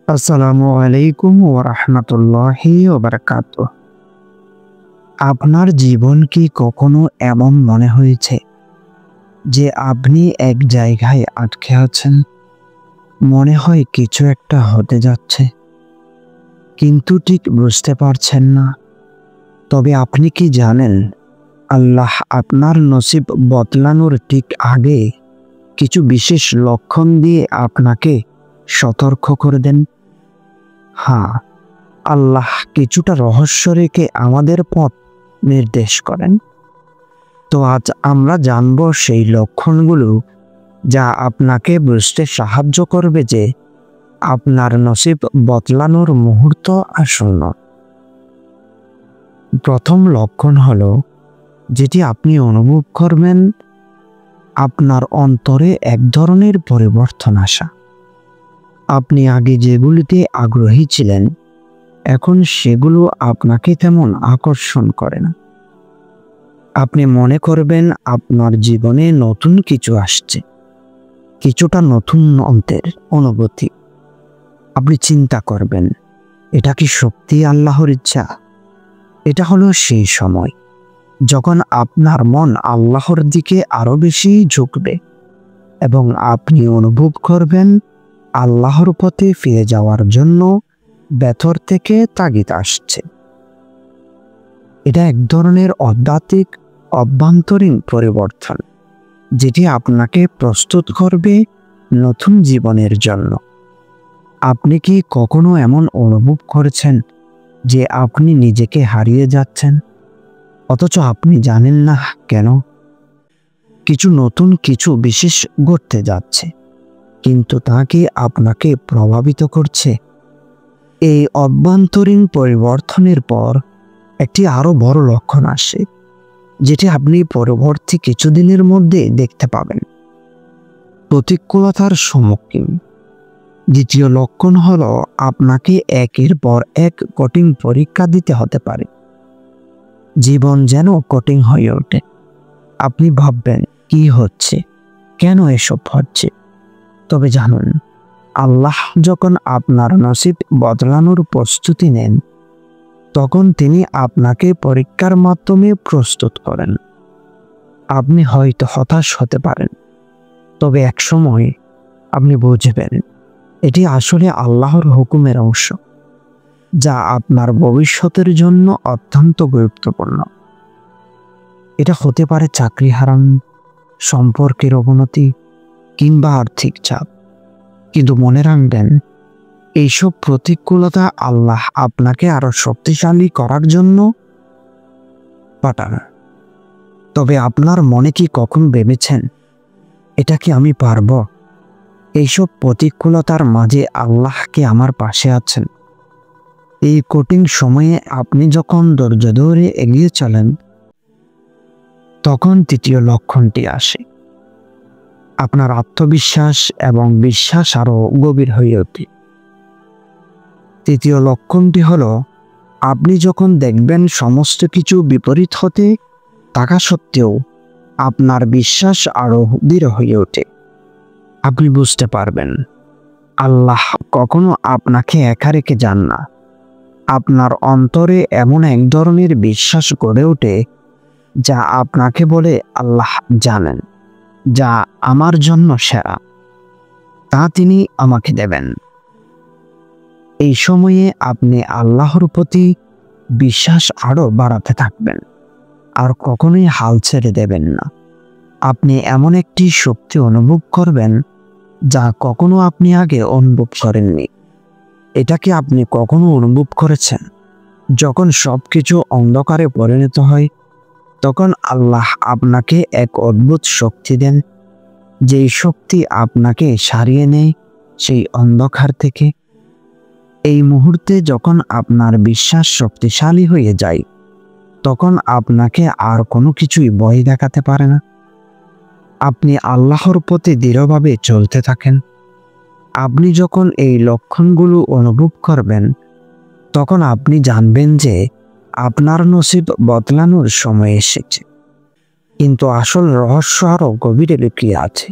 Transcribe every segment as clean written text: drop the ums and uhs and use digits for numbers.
আসসালামু আলাইকুম ওয়া রাহমাতুল্লাহি ওয়া বারাকাতুহু। আপনার জীবন কি কখনো এমন মনে হয়েছে যে আপনি এক জায়গায় আটকে আছেন? মনে হয় কিছু একটা হতে যাচ্ছে, কিন্তু ঠিক বুঝতে পারছেন না। তবে আপনি কি জানেন, আল্লাহ আপনার নসিব বদলানোর ঠিক আগে কিছু বিশেষ লক্ষণ দিয়ে আপনাকে সতর্ক করে দেন। হ্যাঁ, আল্লাহ কিছুটা রহস্য রেখে আমাদের পথ নির্দেশ করেন। তো আজ আমরা জানব সেই লক্ষণগুলো, যা আপনাকে বুঝতে সাহায্য করবে যে আপনার নসিব বদলানোর মুহূর্ত আসন্ন। প্রথম লক্ষণ হলো, যেটি আপনি অনুভব করবেন, আপনার অন্তরে এক ধরনের পরিবর্তন আসা। আপনি আগে যেগুলিতে আগ্রহী ছিলেন, এখন সেগুলো আপনাকে তেমন আকর্ষণ করে না। আপনি মনে করবেন আপনার জীবনে নতুন কিছু আসছে, কিছুটা নতুন অন্তের অনুভূতি। আপনি চিন্তা করবেন, এটা কি সত্যি আল্লাহর ইচ্ছা? এটা হলো সেই সময় যখন আপনার মন আল্লাহর দিকে আরো বেশি ঝুঁকবে এবং আপনি অনুভব করবেন আল্লাহর পথে ফিরে যাওয়ার জন্য ভেতর থেকে তাগিদ আসছে। এটা এক ধরনের আধ্যাত্মিক অভ্যন্তরীণ পরিবর্তন, যেটি আপনাকে প্রস্তুত করবে নতুন জীবনের জন্য। আপনি কি কখনো এমন অনুভব করেছেন যে আপনি নিজেকে হারিয়ে যাচ্ছেন, অথচ আপনি জানেন না কেন? কিছু বিশেষ ঘটতে যাচ্ছে, কিন্তু তা কি আপনাকে প্রভাবিত করছে? এই অভ্যন্তরীণ পরিবর্তনের পর একটি আরো বড় লক্ষণ আসে, যেটি আপনি পরবর্তী কিছুদিনের মধ্যে দেখতে পাবেন। প্রতিকূলতার সম্মুখীন। দ্বিতীয় লক্ষণ হলো, আপনাকে একের পর এক কঠিন পরীক্ষা দিতে হতে পারে। জীবন যেন কঠিন হয়ে ওঠে। আপনি ভাববেন, কি হচ্ছে, কেন এসব হচ্ছে? তবে জানুন, আল্লাহ যখন আপনার নসিব বদলানোর প্রস্তুতি নেন, তখন তিনি আপনাকে পরীক্ষার মাধ্যমে প্রস্তুত করেন। আপনি হয়তো হতাশ হতে পারেন, তবে একসময় আপনি বুঝবেন এটি আসলে আল্লাহর হুকুমের অংশ, যা আপনার ভবিষ্যতের জন্য অত্যন্ত গুরুত্বপূর্ণ। এটা হতে পারে চাকরি হারানো, সম্পর্কের অবনতি কিংবা আর্থিক চাপ। কিন্তু মনে রাখবেন, এইসব প্রতিকূলতা আল্লাহ আপনাকে আরো শক্তিশালী করার জন্য পাঠান। তবে আপনার মনে কি কখন ভেবেছেন, এটা কি আমি পারব? এইসব প্রতিকূলতার মাঝে আল্লাহ কি আমার পাশে আছেন? এই কঠিন সময়ে আপনি যখন ধৈর্য ধরে এগিয়ে চলেন, তখন তৃতীয় লক্ষণটি আসে। আপনার আত্মবিশ্বাস এবং বিশ্বাস আরো গভীর হয়ে ওঠে। তৃতীয় লক্ষণটি হলো, আপনি যখন দেখবেন সমস্ত কিছু বিপরীত হতে থাকা সত্ত্বেও আপনার বিশ্বাস আরো দৃঢ় হয়ে ওঠে। আপনি বুঝতে পারবেন আল্লাহ কখনো আপনাকে একা রেখে যান না। আপনার অন্তরে এমন এক ধরনের বিশ্বাস গড়ে ওঠে, যা আপনাকে বলে, আল্লাহ জানেন যা আমার জন্য সেরা, তা তিনি আমাকে দেবেন। এই সময়ে আপনি আল্লাহর প্রতি বিশ্বাস আরো বাড়াতে থাকবেন, আর কখনোই হাল ছেড়ে দেবেন না। আপনি এমন একটি শক্তি অনুভব করবেন, যা কখনো আপনি আগে অনুভব করেননি। এটা কি আপনি কখনো অনুভব করেছেন, যখন সবকিছু অন্ধকারে পরিণত হয়, তখন আল্লাহ আপনাকে এক অদ্ভুত শক্তি দেন, যেই শক্তি আপনাকে সারিয়ে নেয় সেই অন্ধকার থেকে? এই মুহূর্তে যখন আপনার বিশ্বাস শক্তিশালী হয়ে যায়, তখন আপনাকে আর কোনো কিছুই ভয় দেখাতে পারে না। আপনি আল্লাহর প্রতি দৃঢ়ভাবে চলতে থাকেন। আপনি যখন এই লক্ষণগুলো অনুভব করবেন, তখন আপনি জানবেন যে আপনার নসিব বদলানোর সময় এসেছে। কিন্তু আসল রহস্য আরো গভীরে লুকিয়ে আছে।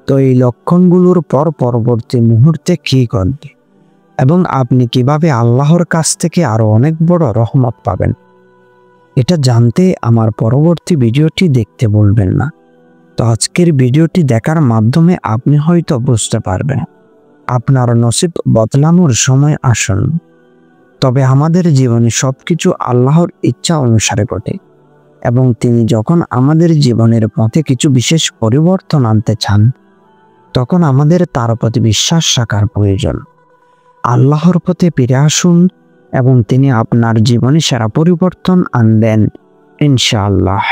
তো এই লক্ষণগুলোর পর পরবর্তী মুহূর্তে কি ঘটবে, এবং আপনি কিভাবে আল্লাহর কাছ থেকে আরো অনেক বড় রহমত পাবেন। এটা জানতে আমার পরবর্তী ভিডিওটি দেখতে ভুলবেন না। তো আজকের ভিডিওটি দেখার মাধ্যমে আপনি হয়তো বুঝতে পারবেন আপনার নসিব বদলানোর সময় আসন্ন। তবে আমাদের জীবনে সবকিছু আল্লাহর ইচ্ছা অনুসারে ঘটে এবং তিনি যখন আমাদের জীবনের পথে কিছু বিশেষ পরিবর্তন আনতে চান, তখন আমাদের তার প্রতি বিশ্বাস রাখার প্রয়োজন। আল্লাহর পথে ফিরে আসুন এবং তিনি আপনার জীবনে সেরা পরিবর্তন আনবেন ইনশাআল্লাহ।